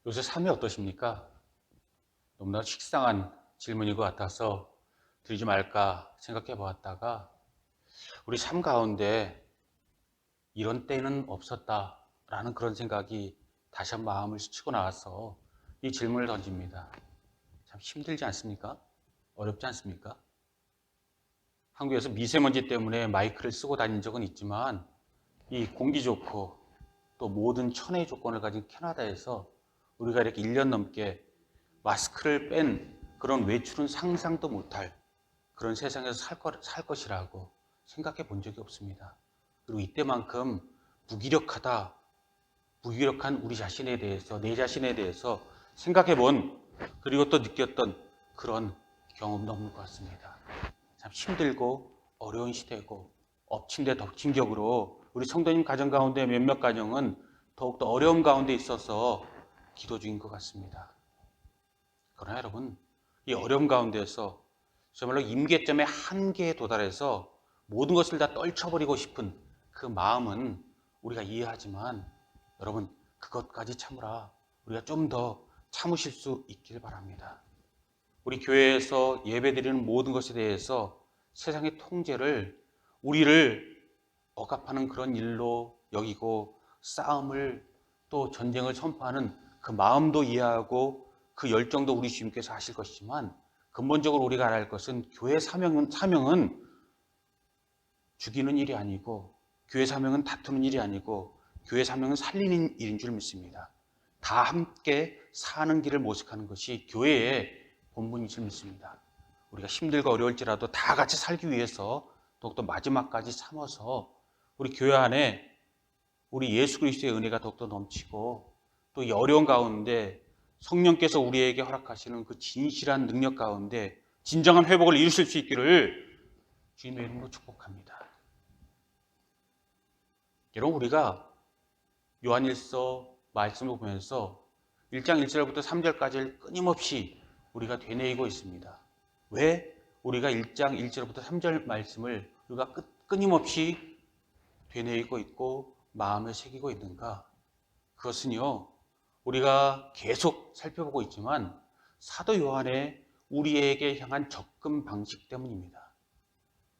요새 삶이 어떠십니까? 너무나 식상한 질문인 것 같아서 드리지 말까 생각해 보았다가 우리 삶 가운데 이런 때는 없었다라는 그런 생각이 다시 한 마음을 스치고 나와서 이 질문을 던집니다. 참 힘들지 않습니까? 어렵지 않습니까? 한국에서 미세먼지 때문에 마이크를 쓰고 다닌 적은 있지만 이 공기 좋고 또 모든 천혜의 조건을 가진 캐나다에서 우리가 이렇게 1년 넘게 마스크를 뺀 그런 외출은 상상도 못할 그런 세상에서 살 것이라고 생각해 본 적이 없습니다. 그리고 이때만큼 무기력한 우리 자신에 대해서, 내 자신에 대해서 생각해 본, 그리고 또 느꼈던 그런 경험도 없는 것 같습니다. 참 힘들고 어려운 시대고 엎친 데 덮친 격으로 우리 성도님 가정 가운데 몇몇 가정은 더욱더 어려움 가운데 있어서 기도 중인 것 같습니다. 그러나 여러분, 이 어려움 가운데서 정말로 임계점의 한계에 도달해서 모든 것을 다 떨쳐버리고 싶은 그 마음은 우리가 이해하지만 여러분, 그것까지 참으라. 우리가 좀 더 참으실 수 있길 바랍니다. 우리 교회에서 예배드리는 모든 것에 대해서 세상의 통제를 우리를 억압하는 그런 일로 여기고 싸움을 또 전쟁을 선포하는 그 마음도 이해하고 그 열정도 우리 주님께서 하실 것이지만 근본적으로 우리가 알아야 할 것은 교회 사명은 죽이는 일이 아니고 교회 사명은 다투는 일이 아니고 교회 사명은 살리는 일인 줄 믿습니다. 다 함께 사는 길을 모색하는 것이 교회의 본분인 줄 믿습니다. 우리가 힘들고 어려울지라도 다 같이 살기 위해서 더욱더 마지막까지 참아서 우리 교회 안에 우리 예수 그리스도의 은혜가 더욱더 넘치고 또 이 어려운 가운데 성령께서 우리에게 허락하시는 그 진실한 능력 가운데 진정한 회복을 이루실 수 있기를 주님의 이름으로 축복합니다. 여러분, 우리가 요한일서 말씀을 보면서 1장 1절부터 3절까지를 끊임없이 우리가 되뇌이고 있습니다. 왜 우리가 1장 1절부터 3절 말씀을 우리가 끊임없이 되뇌이고 있고 마음에 새기고 있는가? 그것은요, 우리가 계속 살펴보고 있지만 사도 요한의 우리에게 향한 접근 방식 때문입니다.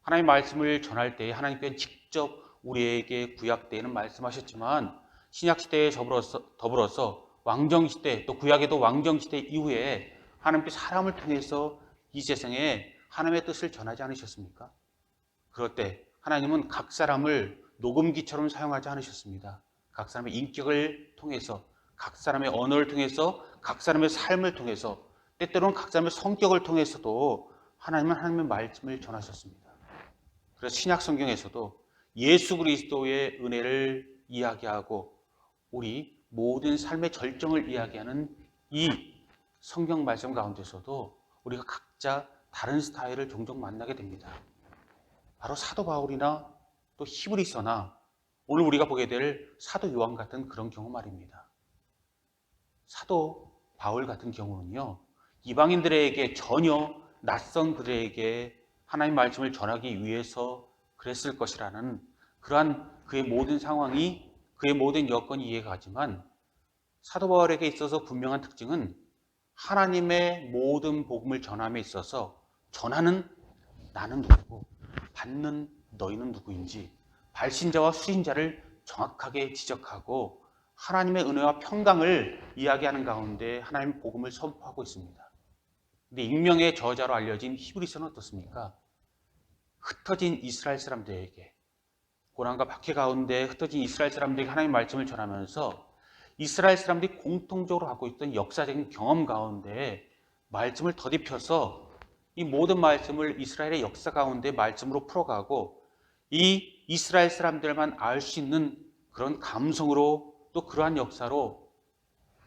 하나님의 말씀을 전할 때 하나님께서 직접 우리에게 구약 때에는 말씀하셨지만 신약시대에 더불어서 왕정시대 또 구약에도 왕정시대 이후에 하나님께서 사람을 통해서 이 세상에 하나님의 뜻을 전하지 않으셨습니까? 그럴 때 하나님은 각 사람을 녹음기처럼 사용하지 않으셨습니다. 각 사람의 인격을 통해서, 각 사람의 언어를 통해서, 각 사람의 삶을 통해서, 때때로는 각 사람의 성격을 통해서도 하나님은 하나님의 말씀을 전하셨습니다. 그래서 신약 성경에서도 예수 그리스도의 은혜를 이야기하고 우리 모든 삶의 절정을 이야기하는 이 성경 말씀 가운데서도 우리가 각자 다른 스타일을 종종 만나게 됩니다. 바로 사도 바울이나 또 히브리서나 오늘 우리가 보게 될 사도 요한 같은 그런 경우 말입니다. 사도 바울 같은 경우는요, 이방인들에게 전혀 낯선 그들에게 하나님 말씀을 전하기 위해서 그랬을 것이라는 그러한 그의 모든 상황이, 그의 모든 여건이 이해가 가지만 사도 바울에게 있어서 분명한 특징은 하나님의 모든 복음을 전함에 있어서 전하는 나는 누구고 받는 너희는 누구인지 발신자와 수신자를 정확하게 지적하고 하나님의 은혜와 평강을 이야기하는 가운데 하나님의 복음을 선포하고 있습니다. 근데 익명의 저자로 알려진 히브리서는 어떻습니까? 흩어진 이스라엘 사람들에게, 고난과 박해 가운데 흩어진 이스라엘 사람들에게 하나님의 말씀을 전하면서 이스라엘 사람들이 공통적으로 갖고 있던 역사적인 경험 가운데 말씀을 덧입혀서 이 모든 말씀을 이스라엘의 역사 가운데 말씀으로 풀어가고 이 이스라엘 사람들만 알 수 있는 그런 감성으로 또 그러한 역사로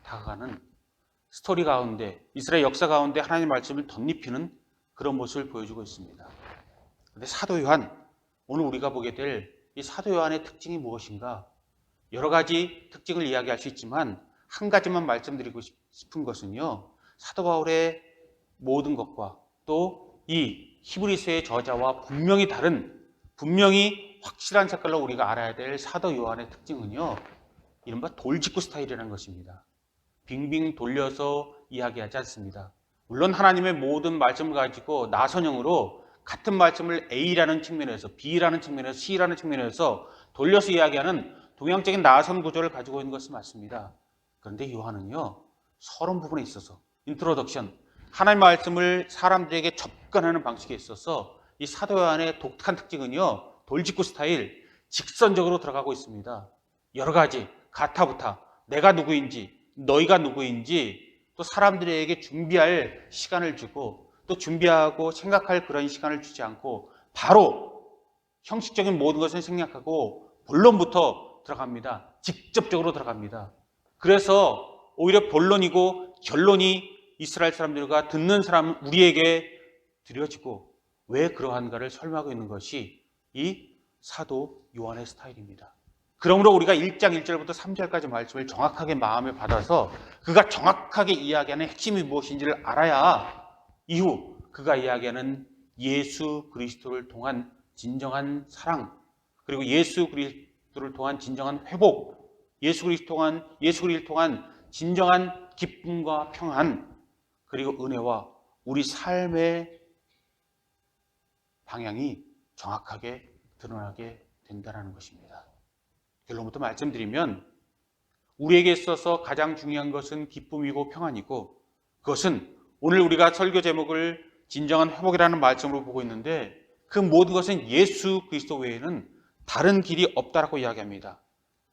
다가가는 스토리 가운데 이스라엘 역사 가운데 하나님의 말씀을 덧입히는 그런 모습을 보여주고 있습니다. 그런데 사도 요한, 오늘 우리가 보게 될 이 사도 요한의 특징이 무엇인가? 여러 가지 특징을 이야기할 수 있지만 한 가지만 말씀드리고 싶은 것은요, 사도 바울의 모든 것과 또 이 히브리서의 저자와 분명히 다른, 분명히 확실한 색깔로 우리가 알아야 될 사도 요한의 특징은요, 이른바 돌직구 스타일이라는 것입니다. 빙빙 돌려서 이야기하지 않습니다. 물론 하나님의 모든 말씀을 가지고 나선형으로 같은 말씀을 A라는 측면에서 B라는 측면에서 C라는 측면에서 돌려서 이야기하는 동양적인 나선 구조를 가지고 있는 것은 맞습니다. 그런데 요한은요, 서론 부분에 있어서 인트로덕션, 하나님의 말씀을 사람들에게 접근하는 방식에 있어서 이 사도 요한의 독특한 특징은요, 돌직구 스타일, 직선적으로 들어가고 있습니다. 여러 가지 가타부타, 내가 누구인지, 너희가 누구인지 또 사람들에게 준비할 시간을 주고 또 준비하고 생각할 그런 시간을 주지 않고 바로 형식적인 모든 것을 생략하고 본론부터 들어갑니다. 직접적으로 들어갑니다. 그래서 오히려 본론이고 결론이 이스라엘 사람들과 듣는 사람 우리에게 드려지고 왜 그러한가를 설명하고 있는 것이 이 사도 요한의 스타일입니다. 그러므로 우리가 1장 1절부터 3절까지 말씀을 정확하게 마음에 받아서 그가 정확하게 이야기하는 핵심이 무엇인지를 알아야 이후 그가 이야기하는 예수 그리스도를 통한 진정한 사랑, 그리고 예수 그리스도를 통한 진정한 회복, 예수 그리스도를 통한 진정한 기쁨과 평안, 그리고 은혜와 우리 삶의 방향이 정확하게 드러나게 된다는 것입니다. 결론부터 말씀드리면 우리에게 있어서 가장 중요한 것은 기쁨이고 평안이고 그것은 오늘 우리가 설교 제목을 진정한 회복이라는 말씀으로 보고 있는데 그 모든 것은 예수 그리스도 외에는 다른 길이 없다라고 이야기합니다.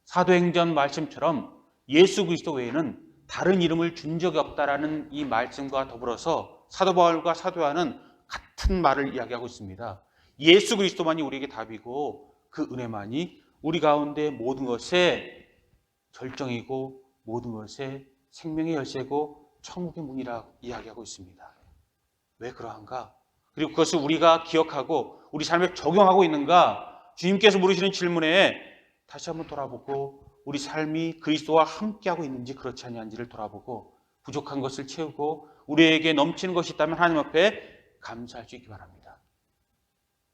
사도행전 말씀처럼 예수 그리스도 외에는 다른 이름을 준 적이 없다라는 이 말씀과 더불어서 사도 바울과 사도 요한은 같은 말을 이야기하고 있습니다. 예수 그리스도만이 우리에게 답이고 그 은혜만이 우리 가운데 모든 것의 절정이고 모든 것의 생명의 열쇠고 천국의 문이라 이야기하고 있습니다. 왜 그러한가? 그리고 그것을 우리가 기억하고 우리 삶에 적용하고 있는가? 주님께서 물으시는 질문에 다시 한번 돌아보고 우리 삶이 그리스도와 함께하고 있는지 그렇지 않은지를 돌아보고 부족한 것을 채우고 우리에게 넘치는 것이 있다면 하나님 앞에 감사할 수 있기 바랍니다.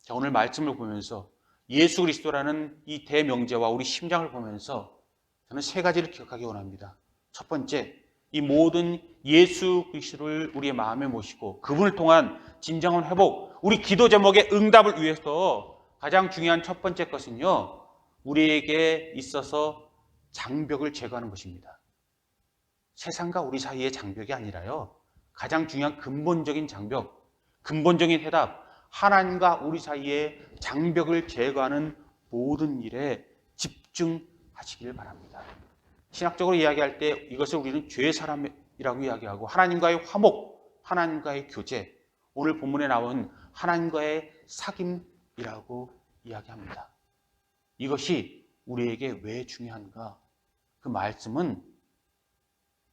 자, 오늘 말씀을 보면서 예수 그리스도라는 이 대명제와 우리 심장을 보면서 저는 세 가지를 기억하기 원합니다. 첫 번째, 이 모든 예수 그리스도를 우리의 마음에 모시고 그분을 통한 진정한 회복, 우리 기도 제목의 응답을 위해서 가장 중요한 첫 번째 것은요, 우리에게 있어서 장벽을 제거하는 것입니다. 세상과 우리 사이의 장벽이 아니라요, 가장 중요한 근본적인 장벽, 근본적인 해답, 하나님과 우리 사이의 장벽을 제거하는 모든 일에 집중하시길 바랍니다. 신학적으로 이야기할 때 이것을 우리는 죄 사람이라고 이야기하고 하나님과의 화목, 하나님과의 교제, 오늘 본문에 나온 하나님과의 사귐이라고 이야기합니다. 이것이 우리에게 왜 중요한가? 그 말씀은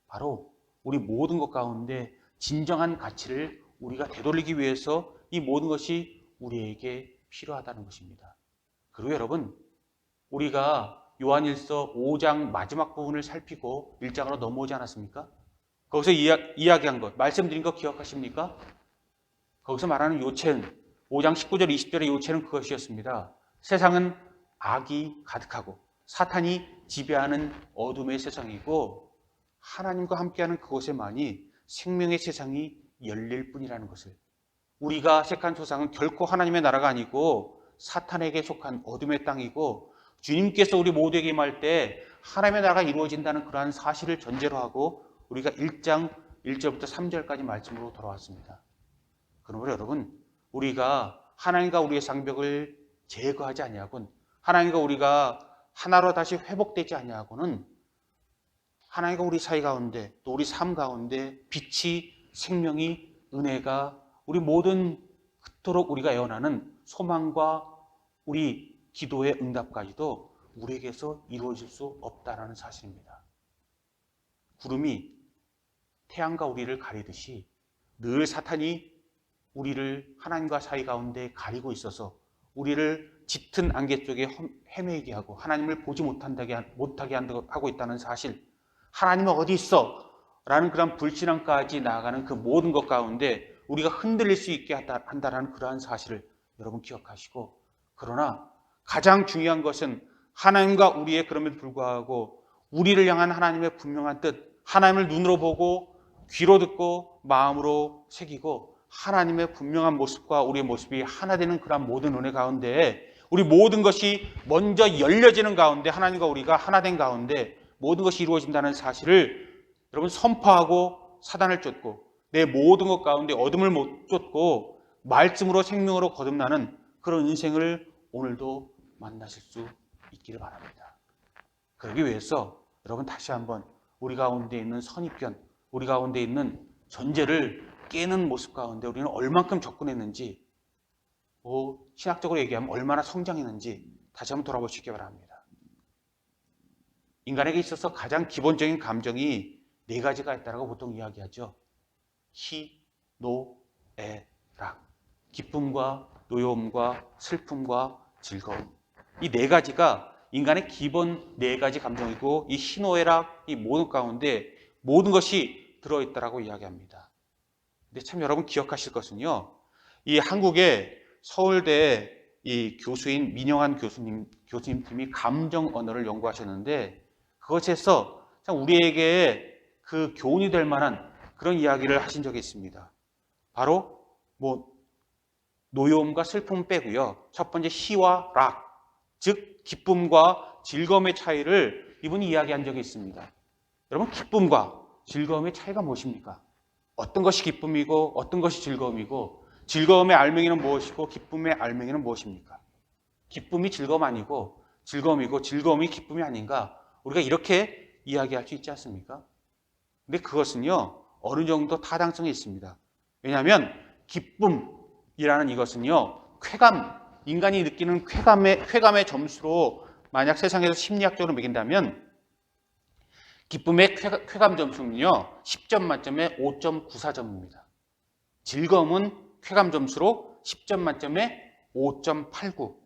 바로 우리 모든 것 가운데 진정한 가치를 우리가 되돌리기 위해서 이 모든 것이 우리에게 필요하다는 것입니다. 그리고 여러분, 우리가 요한일서 5장 마지막 부분을 살피고 1장으로 넘어오지 않았습니까? 거기서 이야기한 것, 말씀드린 거 기억하십니까? 거기서 말하는 요체는 5장 19절 20절의 요체는 그것이었습니다. 세상은 악이 가득하고 사탄이 지배하는 어둠의 세상이고 하나님과 함께하는 그곳에만이 생명의 세상이 열릴 뿐이라는 것을, 우리가 색한 소상은 결코 하나님의 나라가 아니고 사탄에게 속한 어둠의 땅이고 주님께서 우리 모두에게 임할 때 하나님의 나라가 이루어진다는 그러한 사실을 전제로 하고 우리가 1장 1절부터 3절까지 말씀으로 돌아왔습니다. 그러므로 여러분, 우리가 하나님과 우리의 장벽을 제거하지 아니하고는, 하나님과 우리가 하나로 다시 회복되지 아니하고는 하나님과 우리 사이 가운데 또 우리 삶 가운데 빛이, 생명이, 은혜가 우리 모든 그토록 우리가 애원하는 소망과 우리 기도의 응답까지도 우리에게서 이루어질 수 없다라는 사실입니다. 구름이 태양과 우리를 가리듯이 늘 사탄이 우리를 하나님과 사이 가운데 가리고 있어서 우리를 짙은 안개 속에 헤매게 하고 하나님을 보지 못하게 하고 있다는 사실, 하나님은 어디 있어? 라는 그런 불신앙까지 나아가는 그 모든 것 가운데 우리가 흔들릴 수 있게 한다는 그러한 사실을 여러분 기억하시고, 그러나 가장 중요한 것은 하나님과 우리의 그럼에도 불구하고 우리를 향한 하나님의 분명한 뜻, 하나님을 눈으로 보고 귀로 듣고 마음으로 새기고 하나님의 분명한 모습과 우리의 모습이 하나 되는 그런 모든 은혜 가운데 우리 모든 것이 먼저 열려지는 가운데 하나님과 우리가 하나 된 가운데 모든 것이 이루어진다는 사실을 여러분 선포하고 사단을 쫓고 내 모든 것 가운데 어둠을 못 쫓고 말씀으로 생명으로 거듭나는 그런 인생을 오늘도 만나실 수 있기를 바랍니다. 그러기 위해서 여러분 다시 한번 우리 가운데 있는 선입견, 우리 가운데 있는 전제를 깨는 모습 가운데 우리는 얼만큼 접근했는지, 신학적으로 얘기하면 얼마나 성장했는지 다시 한번 돌아보시기 바랍니다. 인간에게 있어서 가장 기본적인 감정이 네 가지가 있다고 보통 이야기하죠. 희, 노, 애, 락. 기쁨과 노여움과 슬픔과 즐거움. 이 네 가지가 인간의 기본 네 가지 감정이고 이 희노애락 이 모든 가운데 모든 것이 들어있다라고 이야기합니다. 근데 참 여러분 기억하실 것은요. 이 한국의 서울대 이 교수인 민영환 교수님 팀이 감정 언어를 연구하셨는데 그것에서 참 우리에게 그 교훈이 될 만한 그런 이야기를 하신 적이 있습니다. 바로 노여움과 슬픔 빼고요. 첫 번째 희와 락, 즉 기쁨과 즐거움의 차이를 이분이 이야기한 적이 있습니다. 여러분 기쁨과 즐거움의 차이가 무엇입니까? 어떤 것이 기쁨이고 어떤 것이 즐거움이고 즐거움의 알맹이는 무엇이고 기쁨의 알맹이는 무엇입니까? 기쁨이 즐거움 아니고 즐거움이고 즐거움이 기쁨이 아닌가? 우리가 이렇게 이야기할 수 있지 않습니까? 근데 그것은요 어느 정도 타당성이 있습니다. 왜냐하면 기쁨이라는 이것은요 쾌감, 인간이 느끼는 쾌감의 점수로 만약 세상에서 심리학적으로 매긴다면 기쁨의 쾌감 점수는요 10점 만점에 5.94점입니다. 즐거움은 쾌감 점수로 10점 만점에 5.89.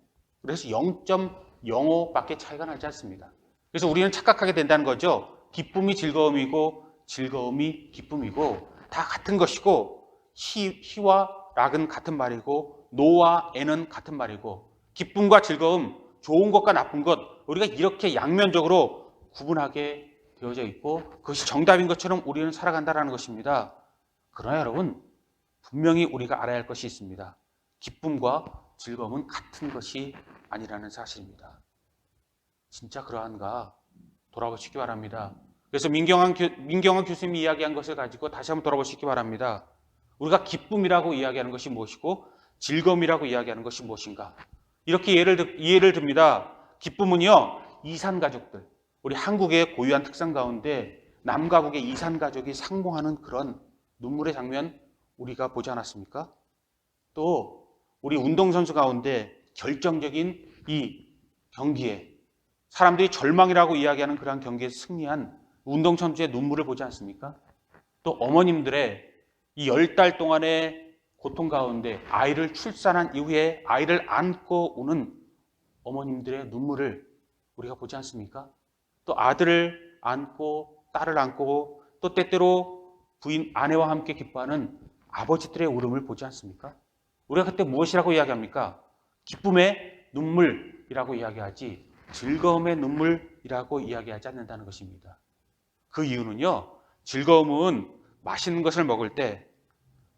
그래서 0.05밖에 차이가 나지 않습니다. 그래서 우리는 착각하게 된다는 거죠. 기쁨이 즐거움이고 즐거움이 기쁨이고 다 같은 것이고 희와 락은 같은 말이고 노와 애는 같은 말이고 기쁨과 즐거움, 좋은 것과 나쁜 것 우리가 이렇게 양면적으로 구분하게 되어져 있고 그것이 정답인 것처럼 우리는 살아간다는 것입니다. 그러나 여러분 분명히 우리가 알아야 할 것이 있습니다. 기쁨과 즐거움은 같은 것이 아니라는 사실입니다. 진짜 그러한가 돌아보시기 바랍니다. 그래서 민경환 교수님이 이야기한 것을 가지고 다시 한번 돌아보시기 바랍니다. 우리가 기쁨이라고 이야기하는 것이 무엇이고 즐거움이라고 이야기하는 것이 무엇인가? 이렇게 이해를 듭니다. 기쁨은요 이산가족들, 우리 한국의 고유한 특성 가운데 남가국의 이산가족이 상봉하는 그런 눈물의 장면 우리가 보지 않았습니까? 또 우리 운동선수 가운데 결정적인 이 경기에 사람들이 절망이라고 이야기하는 그런 경기에서 승리한 운동선수의 눈물을 보지 않습니까? 또 어머님들의 이 10달 동안의 고통 가운데 아이를 출산한 이후에 아이를 안고 오는 어머님들의 눈물을 우리가 보지 않습니까? 또 아들을 안고 딸을 안고 또 때때로 아내와 함께 기뻐하는 아버지들의 울음을 보지 않습니까? 우리가 그때 무엇이라고 이야기합니까? 기쁨의 눈물이라고 이야기하지 즐거움의 눈물이라고 이야기하지 않는다는 것입니다. 그 이유는요. 즐거움은 맛있는 것을 먹을 때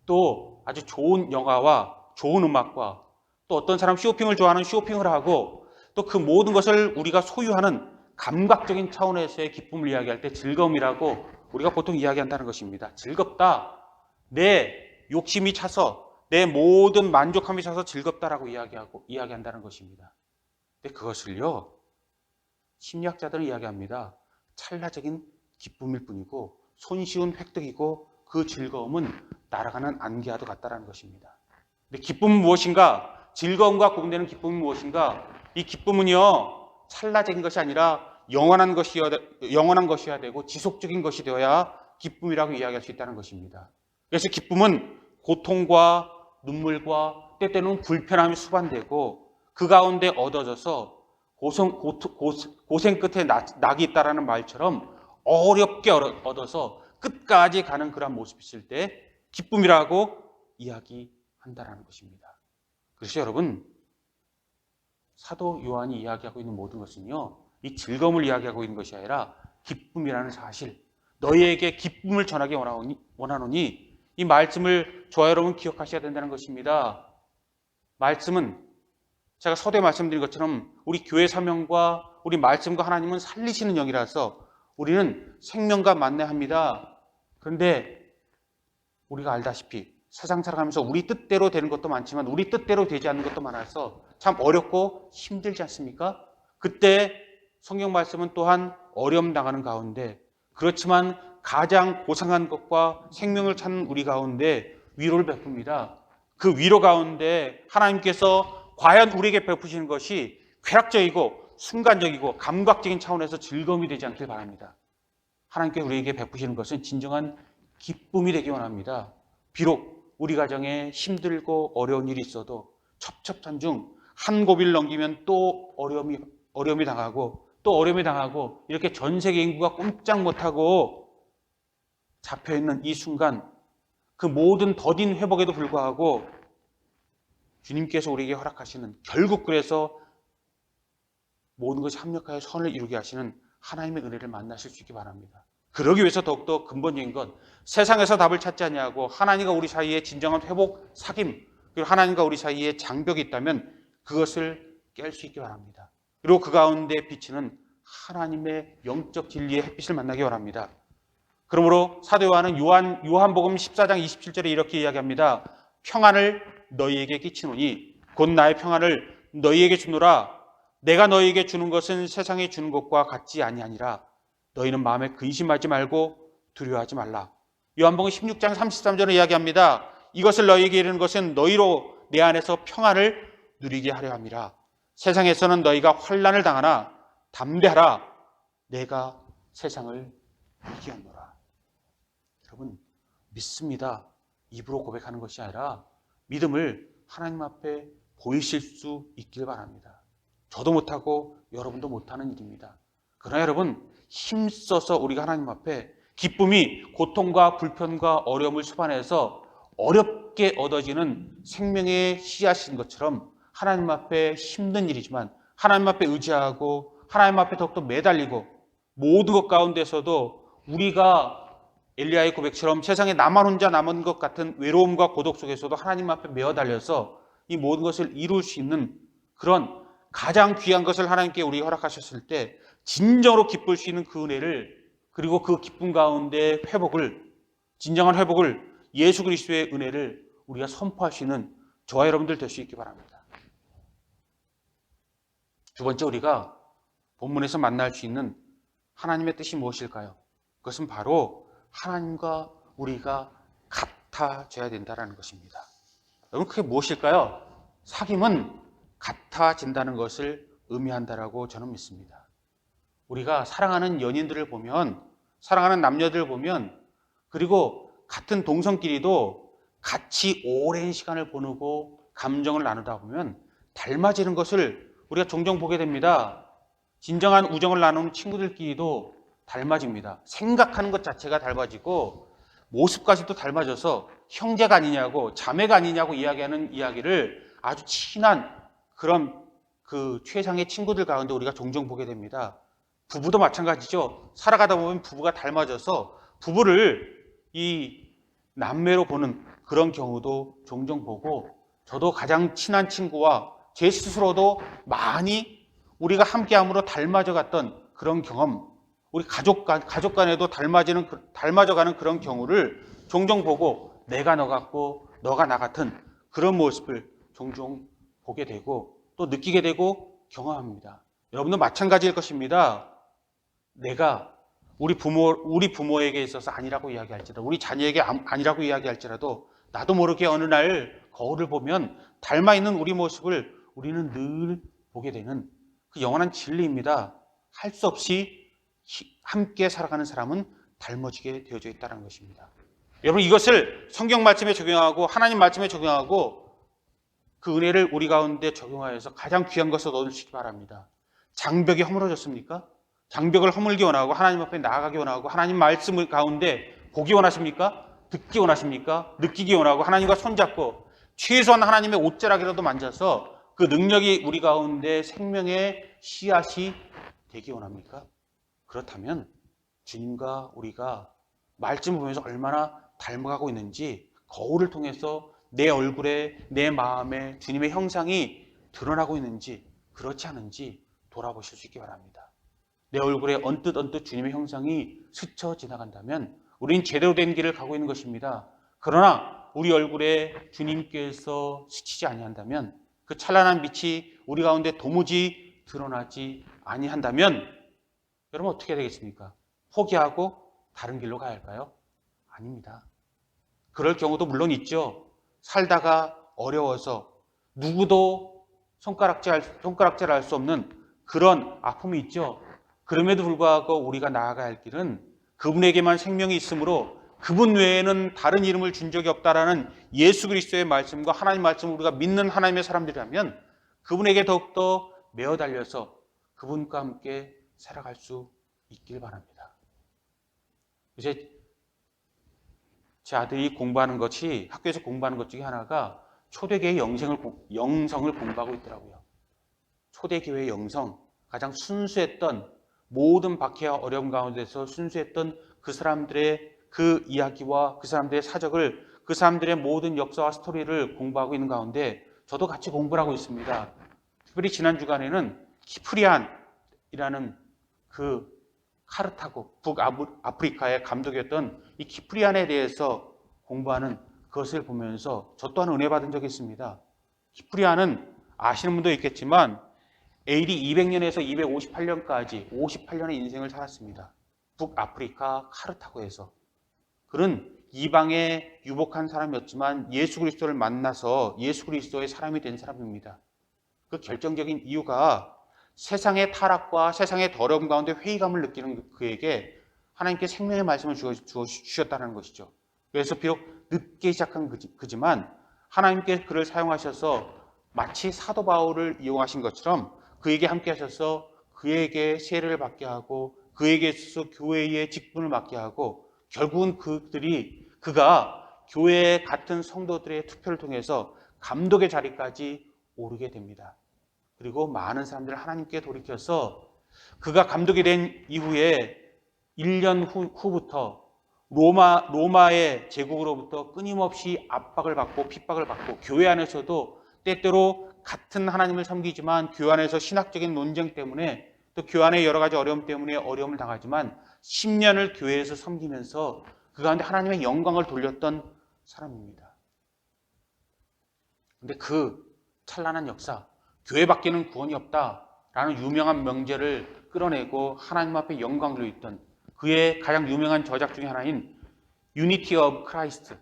또 아주 좋은 영화와 좋은 음악과 또 어떤 사람 쇼핑을 좋아하는 쇼핑을 하고 또 그 모든 것을 우리가 소유하는 감각적인 차원에서의 기쁨을 이야기할 때 즐거움이라고 우리가 보통 이야기한다는 것입니다. 즐겁다. 내 욕심이 차서 내 모든 만족함이 차서 즐겁다라고 이야기한다는 것입니다. 근데 그것을요. 심리학자들은 이야기합니다. 찰나적인 기쁨일 뿐이고 손쉬운 획득이고 그 즐거움은 날아가는 안개와도 같다라는 것입니다. 근데 기쁨은 무엇인가? 즐거움과 구분되는 기쁨은 무엇인가? 이 기쁨은요. 찰나적인 것이 아니라 영원한 것이어야 되고 지속적인 것이 되어야 기쁨이라고 이야기할 수 있다는 것입니다. 그래서 기쁨은 고통과 눈물과 때때로는 불편함이 수반되고 그 가운데 얻어져서 고생 끝에 낙이 있다라는 말처럼 어렵게 얻어서 끝까지 가는 그런 모습이 있을 때 기쁨이라고 이야기한다는 것입니다. 그래서 여러분 사도 요한이 이야기하고 있는 모든 것은요 이 즐거움을 이야기하고 있는 것이 아니라 기쁨이라는 사실, 너희에게 기쁨을 전하기 원하노니 이 말씀을 저와 여러분 기억하셔야 된다는 것입니다. 말씀은 제가 서두에 말씀드린 것처럼 우리 교회 사명과 우리 말씀과 하나님은 살리시는 영이라서 우리는 생명과 만나합니다. 그런데 우리가 알다시피 세상 살아가면서 우리 뜻대로 되는 것도 많지만 우리 뜻대로 되지 않는 것도 많아서 참 어렵고 힘들지 않습니까? 그때 성경 말씀은 또한 어려움 당하는 가운데 그렇지만 가장 고상한 것과 생명을 찾는 우리 가운데 위로를 베풉니다. 그 위로 가운데 하나님께서 과연 우리에게 베푸시는 것이 쾌락적이고 순간적이고 감각적인 차원에서 즐거움이 되지 않길 바랍니다. 하나님께서 우리에게 베푸시는 것은 진정한 기쁨이 되기 원합니다. 비록 우리 가정에 힘들고 어려운 일이 있어도 첩첩산 중 한 고비를 넘기면 또 어려움이 당하고 또 어려움이 당하고 이렇게 전 세계 인구가 꼼짝 못하고 잡혀있는 이 순간 그 모든 더딘 회복에도 불구하고 주님께서 우리에게 허락하시는 결국 그래서 모든 것이 합력하여 선을 이루게 하시는 하나님의 은혜를 만나실 수 있기 바랍니다. 그러기 위해서 더욱더 근본적인 건 세상에서 답을 찾지 아니하고 하나님과 우리 사이에 진정한 회복, 사귐 그리고 하나님과 우리 사이에 장벽이 있다면 그것을 깰 수 있기 바랍니다. 그리고 그 가운데 비치는 하나님의 영적 진리의 햇빛을 만나기 원합니다. 그러므로 사도 요한은 요한복음 14장 27절에 이렇게 이야기합니다. 평안을 너희에게 끼치노니 곧 나의 평안을 너희에게 주노라. 내가 너희에게 주는 것은 세상에 주는 것과 같지 아니하니라. 너희는 마음에 근심하지 말고 두려워하지 말라. 요한복음 16장 33절에 이야기합니다. 이것을 너희에게 이르는 것은 너희로 내 안에서 평안을 누리게 하려 함이라. 세상에서는 너희가 환난을 당하나 담대하라. 내가 세상을 이기었노라. 여러분 믿습니다. 입으로 고백하는 것이 아니라 믿음을 하나님 앞에 보이실 수 있길 바랍니다. 저도 못하고 여러분도 못하는 일입니다. 그러나 여러분 힘써서 우리가 하나님 앞에 기쁨이 고통과 불편과 어려움을 수반해서 어렵게 얻어지는 생명의 씨앗인 것처럼 하나님 앞에 힘든 일이지만 하나님 앞에 의지하고 하나님 앞에 더욱더 매달리고 모든 것 가운데서도 우리가 엘리야의 고백처럼 세상에 나만 혼자 남은 것 같은 외로움과 고독 속에서도 하나님 앞에 메어 달려서 이 모든 것을 이룰 수 있는 그런 가장 귀한 것을 하나님께 우리가 허락하셨을 때 진정으로 기쁠 수 있는 그 은혜를 그리고 그 기쁨 가운데 회복을 진정한 회복을 예수 그리스도의 은혜를 우리가 선포할 수 있는 저와 여러분들 될 수 있기 바랍니다. 두 번째 우리가 본문에서 만날 수 있는 하나님의 뜻이 무엇일까요? 그것은 바로 하나님과 우리가 같아져야 된다는 것입니다. 여러분 그게 무엇일까요? 사귐은 같아진다는 것을 의미한다라고 저는 믿습니다. 우리가 사랑하는 연인들을 보면 사랑하는 남녀들을 보면 그리고 같은 동성끼리도 같이 오랜 시간을 보내고 감정을 나누다 보면 닮아지는 것을 우리가 종종 보게 됩니다. 진정한 우정을 나누는 친구들끼리도 닮아집니다. 생각하는 것 자체가 닮아지고 모습까지도 닮아져서 형제가 아니냐고 자매가 아니냐고 이야기하는 이야기를 아주 친한 그런 그 최상의 친구들 가운데 우리가 종종 보게 됩니다. 부부도 마찬가지죠. 살아가다 보면 부부가 닮아져서 부부를 이 남매로 보는 그런 경우도 종종 보고 저도 가장 친한 친구와 제 스스로도 많이 우리가 함께함으로 닮아져 갔던 그런 경험, 우리 가족 간에도 닮아져가는 그런 경우를 종종 보고 내가 너 같고 너가 나 같은 그런 모습을 종종 보게 되고 또 느끼게 되고 경험합니다. 여러분도 마찬가지일 것입니다. 내가 우리 부모에게 있어서 아니라고 이야기할지라도 우리 자녀에게 아니라고 이야기할지라도 나도 모르게 어느 날 거울을 보면 닮아있는 우리 모습을 우리는 늘 보게 되는 그 영원한 진리입니다. 할 수 없이 함께 살아가는 사람은 닮아지게 되어져 있다는 것입니다. 여러분 이것을 성경 말씀에 적용하고 하나님 말씀에 적용하고 그 은혜를 우리 가운데 적용하여서 가장 귀한 것을 얻으시기 바랍니다. 장벽이 허물어졌습니까? 장벽을 허물기 원하고 하나님 앞에 나아가기 원하고 하나님 말씀 가운데 보기 원하십니까? 듣기 원하십니까? 느끼기 원하고 하나님과 손잡고 최소한 하나님의 옷자락이라도 만져서 그 능력이 우리 가운데 생명의 씨앗이 되기 원합니까? 그렇다면 주님과 우리가 말씀을 보면서 얼마나 닮아가고 있는지 거울을 통해서 내 얼굴에 내 마음에 주님의 형상이 드러나고 있는지 그렇지 않은지 돌아보실 수 있기 바랍니다. 내 얼굴에 언뜻 주님의 형상이 스쳐 지나간다면 우린 제대로 된 길을 가고 있는 것입니다. 그러나 우리 얼굴에 주님께서 스치지 아니한다면 그 찬란한 빛이 우리 가운데 도무지 드러나지 아니한다면 여러분 어떻게 해야 되겠습니까? 포기하고 다른 길로 가야 할까요? 아닙니다. 그럴 경우도 물론 있죠. 살다가 어려워서 누구도 손가락질 할 수 없는 그런 아픔이 있죠. 그럼에도 불구하고 우리가 나아가야 할 길은 그분에게만 생명이 있으므로 그분 외에는 다른 이름을 준 적이 없다라는 예수 그리스도의 말씀과 하나님 말씀을 우리가 믿는 하나님의 사람들이라면 그분에게 더욱더 매어 달려서 그분과 함께 살아갈 수 있길 바랍니다. 이제 제 아들이 공부하는 것이 학교에서 공부하는 것 중에 하나가 초대교회의 영성을 공부하고 있더라고요. 초대교회의 영성, 가장 순수했던 모든 박해와 어려움 가운데서 순수했던 그 사람들의 그 이야기와 그 사람들의 사적을 그 사람들의 모든 역사와 스토리를 공부하고 있는 가운데 저도 같이 공부를 하고 있습니다. 특별히 지난 주간에는 키프리안이라는 그 카르타고 북아프리카의 감독이었던 이 키프리안에 대해서 공부하는 그것을 보면서 저 또한 은혜 받은 적이 있습니다. 키프리안은 아시는 분도 있겠지만 AD 200년에서 258년까지 58년의 인생을 살았습니다. 북아프리카 카르타고에서. 그는 이방에 유복한 사람이었지만 예수 그리스도를 만나서 예수 그리스도의 사람이 된 사람입니다. 그 결정적인 이유가 세상의 타락과 세상의 더러움 가운데 회의감을 느끼는 그에게 하나님께 생명의 말씀을 주셨다는 것이죠. 그래서 비록 늦게 시작한 그지만 하나님께 그를 사용하셔서 마치 사도 바울을 이용하신 것처럼 그에게 함께 하셔서 그에게 세례를 받게 하고 그에게 있어서 교회의 직분을 맡게 하고 결국은 그가 교회 같은 성도들의 투표를 통해서 감독의 자리까지 오르게 됩니다. 그리고 많은 사람들을 하나님께 돌이켜서 그가 감독이 된 이후에 1년 후부터 로마의 제국으로부터 끊임없이 압박을 받고 핍박을 받고 교회 안에서도 때때로 같은 하나님을 섬기지만 교회 안에서 신학적인 논쟁 때문에 또 교회 안의 여러 가지 어려움 때문에 어려움을 당하지만 10년을 교회에서 섬기면서 그 가운데 하나님의 영광을 돌렸던 사람입니다. 그런데 그 찬란한 역사, 교회 밖에는 구원이 없다라는 유명한 명제를 끌어내고 하나님 앞에 영광을 돌렸던 그의 가장 유명한 저작 중에 하나인 Unity of Christ,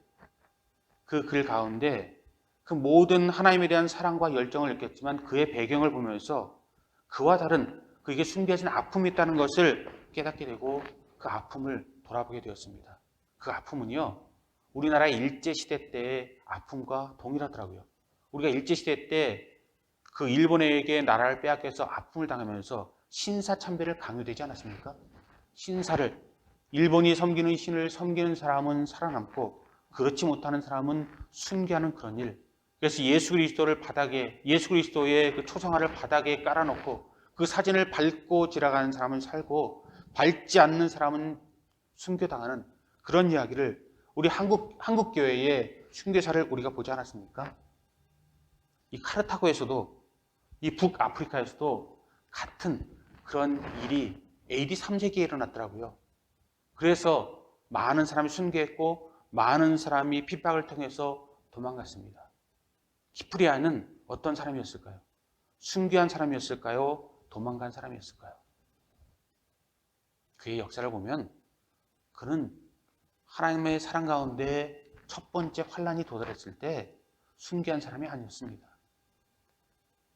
그 글 가운데 그 모든 하나님에 대한 사랑과 열정을 느꼈지만 그의 배경을 보면서 그와 다른 그에게 숨겨진 아픔이 있다는 것을 깨닫게 되고 그 아픔을 돌아보게 되었습니다. 그 아픔은요, 우리나라 일제시대 때의 아픔과 동일하더라고요. 우리가 일제시대 때 그 일본에게 나라를 빼앗겨서 아픔을 당하면서 신사참배를 강요되지 않았습니까? 일본이 섬기는 신을 섬기는 사람은 살아남고 그렇지 못하는 사람은 순교하는 그런 일. 그래서 예수 그리스도의 그 초상화를 바닥에 깔아놓고 그 사진을 밟고 지나가는 사람은 살고 밟지 않는 사람은 순교당하는 그런 이야기를 우리 한국 교회의 순교사를 우리가 보지 않았습니까? 이 카르타고에서도 이 북아프리카에서도 같은 그런 일이 AD 3세기에 일어났더라고요. 그래서 많은 사람이 순교했고 많은 사람이 핍박을 통해서 도망갔습니다. 키프리안은 어떤 사람이었을까요? 순교한 사람이었을까요? 도망간 사람이었을까요? 그의 역사를 보면 그는 하나님의 사랑 가운데 첫 번째 환난이 도달했을 때 순교한 사람이 아니었습니다.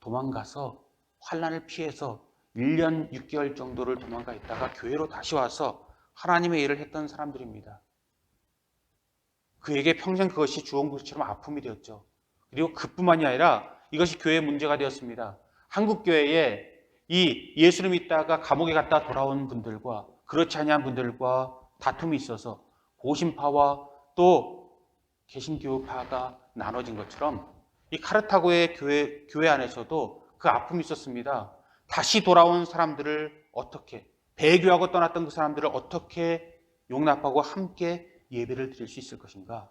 도망가서 환난을 피해서 1년 6개월 정도를 도망가 있다가 교회로 다시 와서 하나님의 일을 했던 사람들입니다. 그에게 평생 그것이 주홍불처럼 아픔이 되었죠. 그리고 그뿐만이 아니라 이것이 교회의 문제가 되었습니다. 한국 교회에 이 예수를 믿다가 감옥에 갔다 돌아온 분들과 그렇지 아니한 분들과 다툼이 있어서 고신파와 또 개신교파가 나눠진 것처럼 이 카르타고의 교회 안에서도 그 아픔이 있었습니다. 다시 돌아온 사람들을 어떻게 배교하고 떠났던 그 사람들을 어떻게 용납하고 함께 예배를 드릴 수 있을 것인가?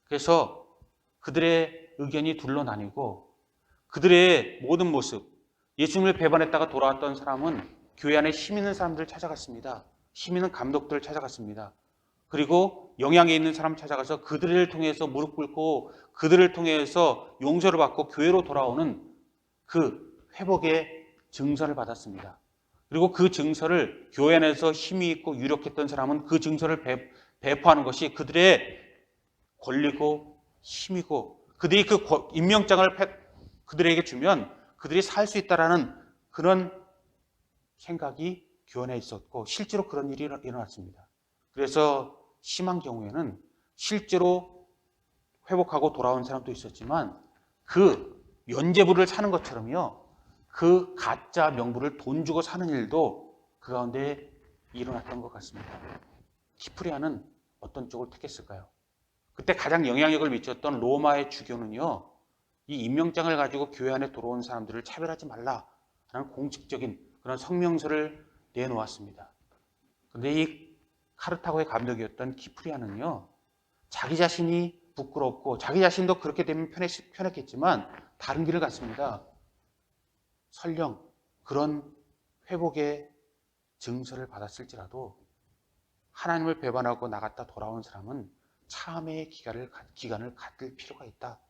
그래서 그들의 의견이 둘로 나뉘고 그들의 모든 모습, 예수님을 배반했다가 돌아왔던 사람은 교회 안에 힘 있는 사람들을 찾아갔습니다. 힘 있는 감독들을 찾아갔습니다. 그리고 영향에 있는 사람을 찾아가서 그들을 통해서 무릎 꿇고 그들을 통해서 용서를 받고 교회로 돌아오는 그 회복의 증서를 받았습니다. 그리고 그 증서를 교회 안에서 힘이 있고 유력했던 사람은 그 증서를 배포하는 것이 그들의 권리고 힘이고 그들이 그 임명장을 그들에게 주면 그들이 살 수 있다라는 그런 생각이 교회 안에 있었고 실제로 그런 일이 일어났습니다. 그래서 심한 경우에는 실제로 회복하고 돌아온 사람도 있었지만 그 면죄부를 사는 것처럼요. 그 가짜 명부를 돈 주고 사는 일도 그 가운데 일어났던 것 같습니다. 키프리아는 어떤 쪽을 택했을까요? 그때 가장 영향력을 미쳤던 로마의 주교는요. 이 임명장을 가지고 교회 안에 들어온 사람들을 차별하지 말라라는 공식적인 그런 성명서를 내놓았습니다. 그런데 이 카르타고의 감독이었던 키프리아는요. 자기 자신이 부끄럽고 자기 자신도 그렇게 되면 편했겠지만 다른 길을 갔습니다. 설령 그런 회복의 증서를 받았을지라도 하나님을 배반하고 나갔다 돌아온 사람은 참회의 기간을 갖을 필요가 있다.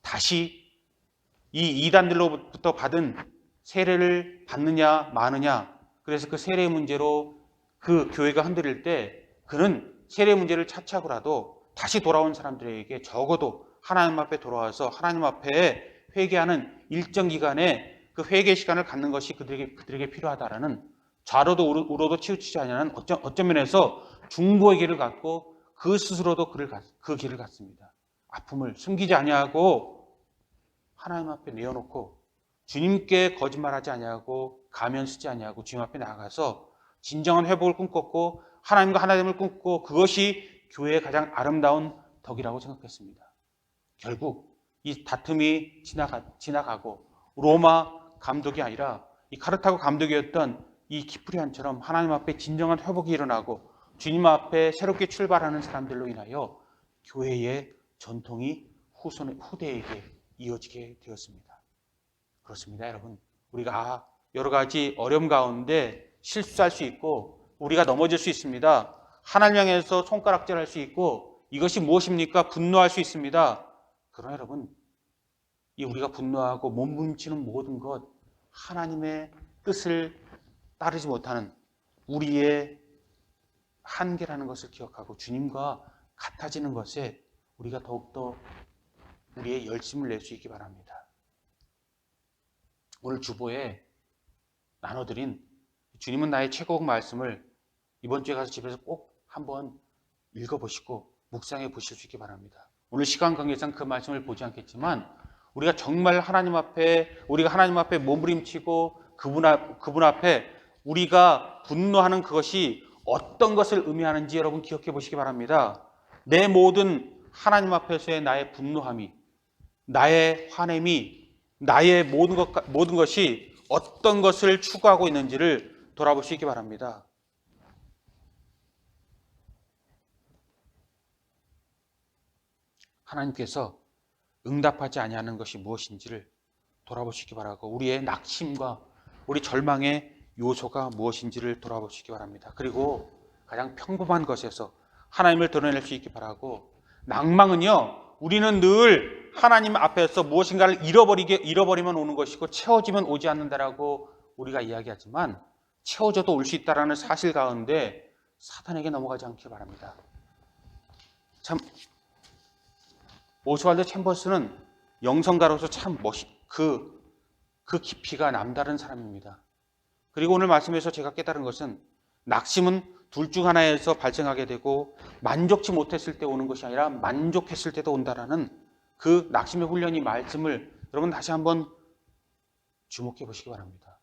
다시 이 이단들로부터 받은 세례를 받느냐 마느냐, 그래서 그 세례 문제로 그 교회가 흔들릴 때 그는 세례 문제를 차치하고라도 다시 돌아온 사람들에게 적어도 하나님 앞에 돌아와서 하나님 앞에 회개하는 일정 기간의 그 회개 시간을 갖는 것이 그들에게 필요하다라는, 좌로도 우로도 치우치지 않냐는 어떤 면에서 중보의 길을 갖고 그 스스로도 그 길을 갔습니다. 아픔을 숨기지 아니하고 하나님 앞에 내어놓고 주님께 거짓말하지 아니하고 가면 쓰지 아니하고 주님 앞에 나아가서 진정한 회복을 꿈꿨고 하나님과 하나님을 꿈꾸고 그것이 교회의 가장 아름다운 덕이라고 생각했습니다. 결국 이 다툼이 지나가고 로마 감독이 아니라 이 카르타고 감독이었던 이 키프리안처럼 하나님 앞에 진정한 회복이 일어나고 주님 앞에 새롭게 출발하는 사람들로 인하여 교회의 전통이 후대에게 이어지게 되었습니다. 그렇습니다, 여러분. 우리가 여러 가지 어려움 가운데 실수할 수 있고 우리가 넘어질 수 있습니다. 하나님 향해서 손가락질할 수 있고 이것이 무엇입니까? 분노할 수 있습니다. 그러나 여러분, 이 우리가 분노하고 몸부림치는 모든 것, 하나님의 뜻을 따르지 못하는 우리의 한계라는 것을 기억하고 주님과 같아지는 것에 우리가 더욱더 우리의 열심을 낼 수 있기 바랍니다. 오늘 주보에 나눠드린 주님은 나의 최고의 말씀을 이번 주에 가서 집에서 꼭 한번 읽어보시고 묵상해 보실 수 있기 바랍니다. 오늘 시간 관계상 그 말씀을 보지 않겠지만 우리가 정말 하나님 앞에 몸부림치고 그분 앞에 우리가 분노하는 그것이 어떤 것을 의미하는지 여러분 기억해 보시기 바랍니다. 내 모든 하나님 앞에서의 나의 분노함이, 나의 화냄이, 나의 모든 것이 어떤 것을 추구하고 있는지를 돌아보시기 바랍니다. 하나님께서 응답하지 아니하는 것이 무엇인지를 돌아보시기 바라고 우리의 낙심과 우리 절망의 요소가 무엇인지를 돌아보시기 바랍니다. 그리고 가장 평범한 것에서 하나님을 드러낼 수 있기 바라고, 낭망은요, 우리는 늘 하나님 앞에서 무엇인가를 잃어버리면 오는 것이고 채워지면 오지 않는다라고 우리가 이야기하지만 채워져도 올 수 있다라는 사실 가운데 사탄에게 넘어가지 않기 바랍니다. 참 오스왈드 챔버스는 영성가로서 참 그 깊이가 남다른 사람입니다. 그리고 오늘 말씀에서 제가 깨달은 것은 낙심은 둘 중 하나에서 발생하게 되고 만족치 못했을 때 오는 것이 아니라 만족했을 때도 온다라는 그 낙심의 훈련이 말씀을 여러분 다시 한번 주목해 보시기 바랍니다.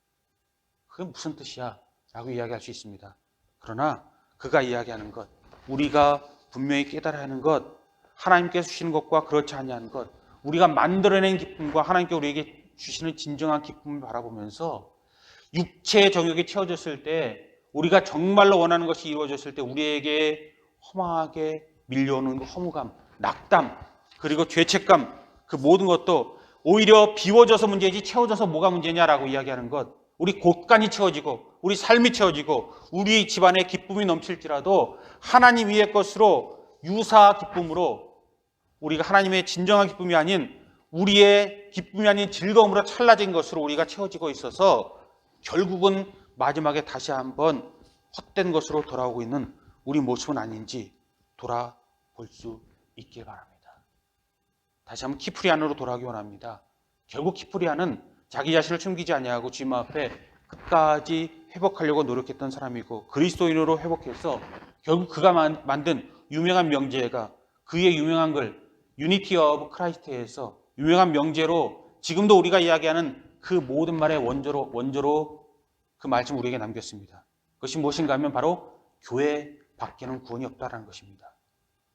그게 무슨 뜻이야? 라고 이야기할 수 있습니다. 그러나 그가 이야기하는 것, 우리가 분명히 깨달아야 하는 것, 하나님께서 주시는 것과 그렇지 아니한 것, 우리가 만들어낸 기쁨과 하나님께 우리에게 주시는 진정한 기쁨을 바라보면서 육체의 정욕이 채워졌을 때, 우리가 정말로 원하는 것이 이루어졌을 때 우리에게 허망하게 밀려오는 그 허무감, 낙담, 그리고 죄책감, 그 모든 것도 오히려 비워져서 문제지 채워져서 뭐가 문제냐라고 이야기하는 것. 우리 곳간이 채워지고 우리 삶이 채워지고 우리 집안에 기쁨이 넘칠지라도 하나님 위의 것으로 유사 기쁨으로, 우리가 하나님의 진정한 기쁨이 아닌 우리의 기쁨이 아닌 즐거움으로 찰나진 것으로 우리가 채워지고 있어서 결국은 마지막에 다시 한번 헛된 것으로 돌아오고 있는 우리 모습은 아닌지 돌아볼 수 있길 바랍니다. 다시 한번 키프리안으로 돌아가기 원합니다. 결국 키프리안은 자기 자신을 숨기지 아니하고 주님 앞에 끝까지 회복하려고 노력했던 사람이고, 그리스도인으로 회복해서 결국 그가 만든 유명한 명제가, 그의 유명한 글 유니티 오브 크라이스트에서 유명한 명제로 지금도 우리가 이야기하는 그 모든 말의 원조로 그 말씀 우리에게 남겼습니다. 그것이 무엇인가 하면 바로 교회 밖에는 구원이 없다라는 것입니다.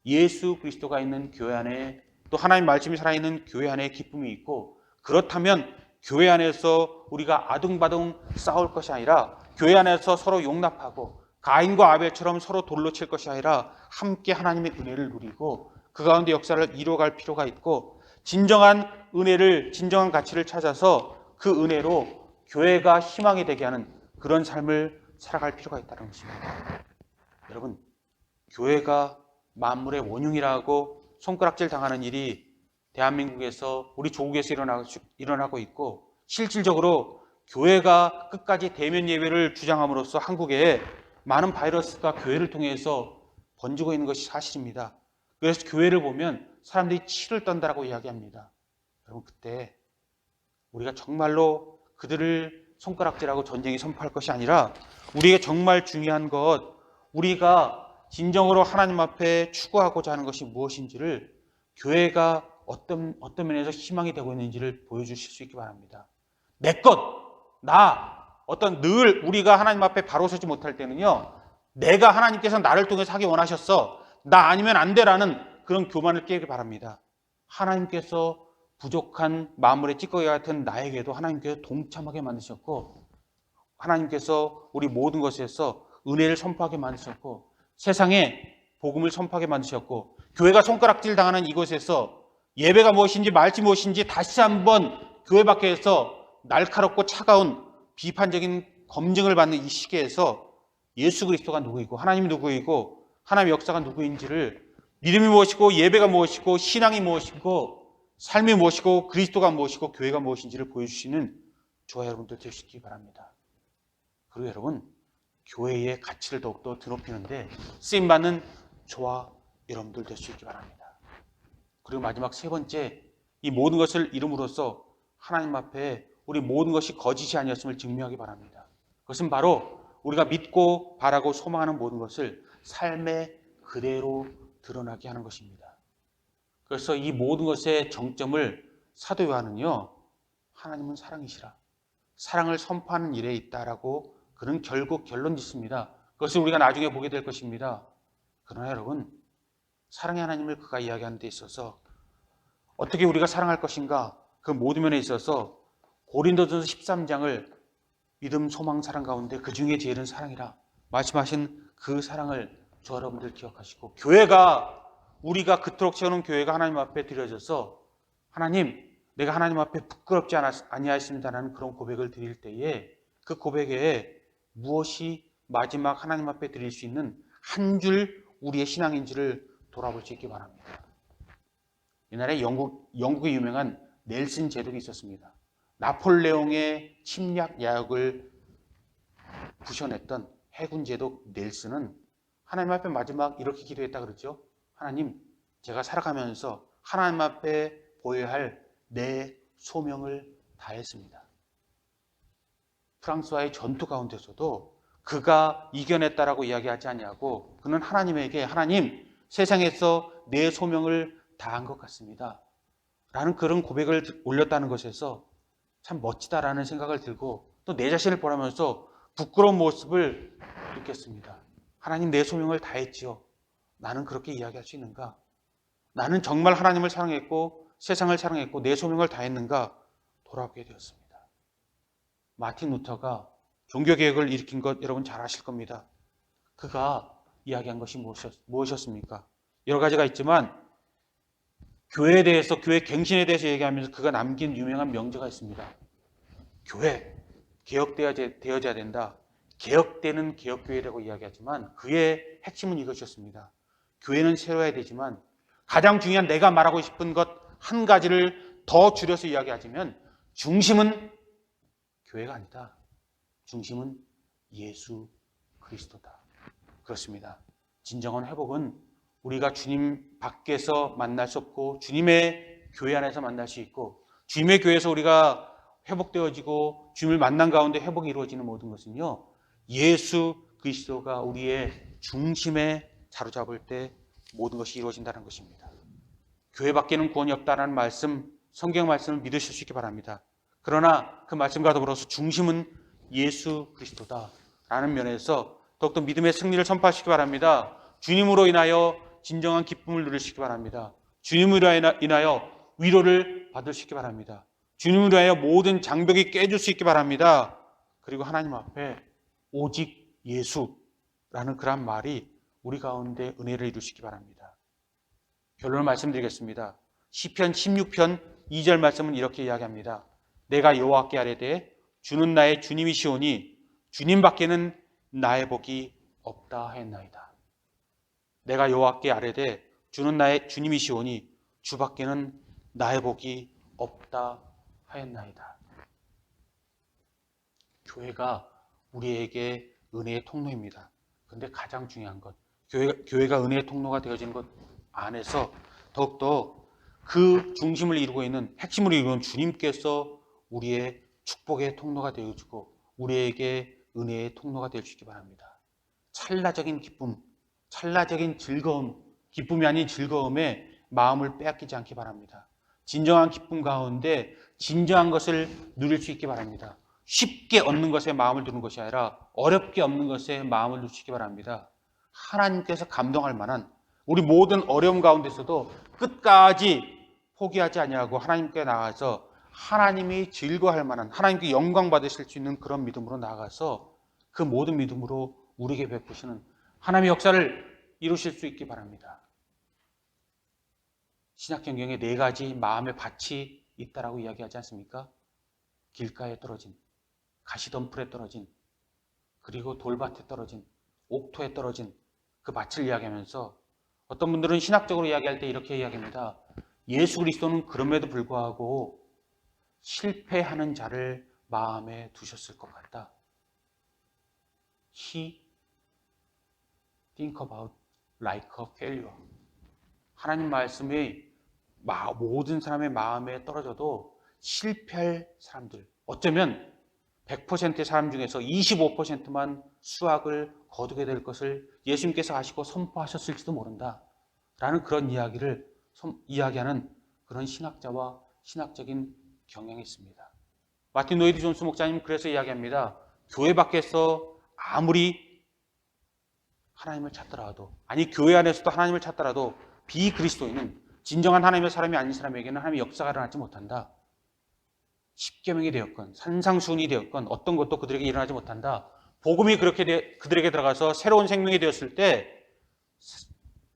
예수 그리스도가 있는 교회 안에, 또 하나님 말씀이 살아있는 교회 안에 기쁨이 있고, 그렇다면 교회 안에서 우리가 아둥바둥 싸울 것이 아니라 교회 안에서 서로 용납하고 가인과 아벨처럼 서로 돌로 칠 것이 아니라 함께 하나님의 은혜를 누리고 그 가운데 역사를 이뤄갈 필요가 있고, 진정한 은혜를, 진정한 가치를 찾아서 그 은혜로 교회가 희망이 되게 하는 그런 삶을 살아갈 필요가 있다는 것입니다. 여러분, 교회가 만물의 원흉이라고 손가락질 당하는 일이 대한민국에서, 우리 조국에서 일어나고 있고, 실질적으로 교회가 끝까지 대면 예배를 주장함으로써 한국에 많은 바이러스가 교회를 통해서 번지고 있는 것이 사실입니다. 그래서 교회를 보면 사람들이 치를 떤다라고 이야기합니다. 여러분, 그때 우리가 정말로 그들을 손가락질하고 전쟁에 선포할 것이 아니라 우리에게 정말 중요한 것, 우리가 진정으로 하나님 앞에 추구하고자 하는 것이 무엇인지를 교회가 어떤 면에서 희망이 되고 있는지를 보여주실 수 있기 바랍니다. 내 것, 늘 우리가 하나님 앞에 바로 서지 못할 때는요, 내가 하나님께서 나를 통해서 하기 원하셨어, 나 아니면 안 돼라는 그런 교만을 깨기 바랍니다. 하나님께서 부족한 만물의 찌꺼기 같은 나에게도 하나님께서 동참하게 만드셨고, 하나님께서 우리 모든 것에서 은혜를 선포하게 만드셨고, 세상에 복음을 선포하게 만드셨고, 교회가 손가락질 당하는 이곳에서 예배가 무엇인지 말씀이 무엇인지 다시 한번 교회 밖에서 날카롭고 차가운 비판적인 검증을 받는 이 시기에서 예수 그리스도가 누구이고 하나님이 누구이고 하나님의 역사가 누구인지를, 믿음이 무엇이고 예배가 무엇이고 신앙이 무엇이고 삶이 무엇이고 그리스도가 무엇이고 교회가 무엇인지를 보여주시는 저와 여러분들 되시기 바랍니다. 그리고 여러분, 교회의 가치를 더욱더 드높이는데 쓰임받는 저와 여러분들 될 수 있기 바랍니다. 그리고 마지막 세 번째, 이 모든 것을 이름으로써 하나님 앞에 우리 모든 것이 거짓이 아니었음을 증명하기 바랍니다. 그것은 바로 우리가 믿고 바라고 소망하는 모든 것을 삶에 그대로 드러나게 하는 것입니다. 그래서 이 모든 것의 정점을 사도 요한은요, 하나님은 사랑이시라, 사랑을 선포하는 일에 있다라고 그는 결국 결론 짓습니다. 그것을 우리가 나중에 보게 될 것입니다. 그러나 여러분, 사랑의 하나님을 그가 이야기하는 데 있어서 어떻게 우리가 사랑할 것인가, 그 모든 면에 있어서 고린도전서 13장을 믿음, 소망, 사랑 가운데 그 중에 제일은 사랑이라 말씀하신 그 사랑을 저 여러분들 기억하시고, 교회가, 우리가 그토록 세우는 교회가 하나님 앞에 드려져서 하나님, 내가 하나님 앞에 부끄럽지 아니하였습니다라는 그런 고백을 드릴 때에 그 고백에 무엇이 마지막 하나님 앞에 드릴 수 있는 한 줄 우리의 신앙인지를 돌아볼 수 있기 바랍니다. 옛날에 영국의 유명한 넬슨 제독이 있었습니다. 나폴레옹의 침략 야욕을 부셔냈던 해군 제독 넬슨은 하나님 앞에 마지막 이렇게 기도했다 그러죠. 하나님, 제가 살아가면서 하나님 앞에 보여야 할 내 소명을 다했습니다. 프랑스와의 전투 가운데서도 그가 이겨냈다라고 이야기하지 아니하고 그는 하나님에게, 하나님, 세상에서 내 소명을 다한 것 같습니다 라는 그런 고백을 올렸다는 것에서 참 멋지다라는 생각을 들고, 또 내 자신을 보라면서 부끄러운 모습을 느꼈습니다. 하나님, 내 소명을 다했지요. 나는 그렇게 이야기할 수 있는가? 나는 정말 하나님을 사랑했고 세상을 사랑했고 내 소명을 다했는가? 돌아보게 되었습니다. 마틴 루터가 종교개혁을 일으킨 것 여러분 잘 아실 겁니다. 그가 이야기한 것이 무엇이었습니까? 여러 가지가 있지만 교회에 대해서, 교회 갱신에 대해서 얘기하면서 그가 남긴 유명한 명제가 있습니다. 교회, 개혁되어져야 된다. 개혁되는 개혁교회라고 이야기하지만 그의 핵심은 이것이었습니다. 교회는 새로워야 되지만 가장 중요한 내가 말하고 싶은 것 한 가지를 더 줄여서 이야기하자면 중심은 교회가 아니다. 중심은 예수 그리스도다. 그렇습니다. 진정한 회복은 우리가 주님 밖에서 만날 수 없고 주님의 교회 안에서 만날 수 있고 주님의 교회에서 우리가 회복되어지고 주님을 만난 가운데 회복이 이루어지는 모든 것은요, 예수 그리스도가 우리의 중심에 자리잡을 때 모든 것이 이루어진다는 것입니다. 교회 밖에는 구원이 없다는 말씀, 성경 말씀을 믿으실 수 있기 바랍니다. 그러나 그 말씀과 더불어서 중심은 예수 그리스도다라는 면에서 더욱더 믿음의 승리를 선포하시기 바랍니다. 주님으로 인하여 진정한 기쁨을 누리시기 바랍니다. 주님으로 인하여 위로를 받으시기 바랍니다. 주님으로 인하여 모든 장벽이 깨질 수 있기 바랍니다. 그리고 하나님 앞에 오직 예수라는 그런 말이 우리 가운데 은혜를 이루시기 바랍니다. 결론을 말씀드리겠습니다. 시편 16편 2절 말씀은 이렇게 이야기합니다. 내가 여호와께 아뢰되 주는 나의 주님이시오니 주님 밖에는 나의 복이 없다 하였나이다. 내가 여호와께 아뢰되 주는 나의 주님이시오니 주 밖에는 나의 복이 없다 하였나이다. 교회가 우리에게 은혜의 통로입니다. 그런데 가장 중요한 것, 교회가 은혜의 통로가 되어지는 것 안에서 더욱더 그 중심을 이루고 있는, 핵심을 이루는 주님께서 우리의 축복의 통로가 되어주고 우리에게 은혜의 통로가 될 수 있기 바랍니다. 찰나적인 기쁨, 찰나적인 즐거움, 기쁨이 아닌 즐거움에 마음을 빼앗기지 않기 바랍니다. 진정한 기쁨 가운데 진정한 것을 누릴 수 있기 바랍니다. 쉽게 얻는 것에 마음을 두는 것이 아니라 어렵게 얻는 것에 마음을 두시기 바랍니다. 하나님께서 감동할 만한 우리 모든 어려움 가운데서도 끝까지 포기하지 아니하고 하나님께 나가서 하나님이 즐거워할 만한, 하나님께 영광 받으실 수 있는 그런 믿음으로 나가서 그 모든 믿음으로 우리에게 베푸시는 하나님의 역사를 이루실 수 있기 바랍니다. 신약성경에 4가지 마음의 밭이 있다라고 이야기하지 않습니까? 길가에 떨어진, 가시덤불에 떨어진, 그리고 돌밭에 떨어진, 옥토에 떨어진 그 밭을 이야기하면서 어떤 분들은 신학적으로 이야기할 때 이렇게 이야기합니다. 예수 그리스도는 그럼에도 불구하고 실패하는 자를 마음에 두셨을 것 같다. He think about like a failure. 하나님 말씀이 모든 사람의 마음에 떨어져도 실패할 사람들, 어쩌면 100%의 사람 중에서 25%만 수확을 거두게 될 것을 예수님께서 아시고 선포하셨을지도 모른다 라는 그런 이야기를 이야기하는 그런 신학자와 신학적인 경향이 있습니다. 마틴 로이드 존스 목사님 그래서 이야기합니다. 교회 밖에서 아무리 하나님을 찾더라도, 아니 교회 안에서도 하나님을 찾더라도 비그리스도인은, 진정한 하나님의 사람이 아닌 사람에게는 하나님의 역사가 일어나지 못한다. 십계명이 되었건 산상수훈이 되었건 어떤 것도 그들에게 일어나지 못한다. 복음이 그렇게 그들에게 들어가서 새로운 생명이 되었을 때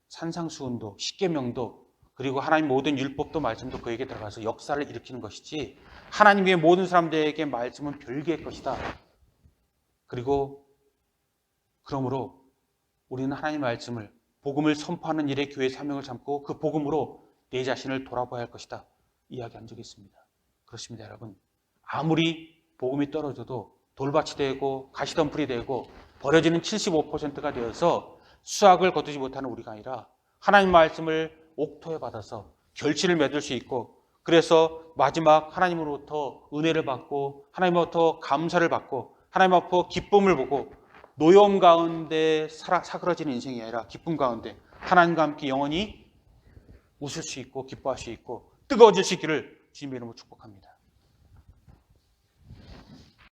산상수훈도 십계명도 그리고 하나님 모든 율법도 말씀도 그에게 들어가서 역사를 일으키는 것이지, 하나님의 모든 사람들에게 말씀은 별개의 것이다. 그리고 그러므로 우리는 하나님의 말씀을, 복음을 선포하는 일에 교회의 사명을 삼고 그 복음으로 내 자신을 돌아봐야 할 것이다 이야기한 적이 있습니다. 그렇습니다, 여러분. 아무리 복음이 떨어져도 돌밭이 되고 가시덤불이 되고 버려지는 75%가 되어서 수확을 거두지 못하는 우리가 아니라 하나님 말씀을 옥토에 받아서 결실을 맺을 수 있고, 그래서 마지막 하나님으로부터 은혜를 받고 하나님으로부터 감사를 받고 하나님 앞에 기쁨을 보고 노여움 가운데 사그러지는 인생이 아니라 기쁨 가운데 하나님과 함께 영원히 웃을 수 있고 기뻐할 수 있고 뜨거워질 수 있기를 주님의 이름으로 축복합니다.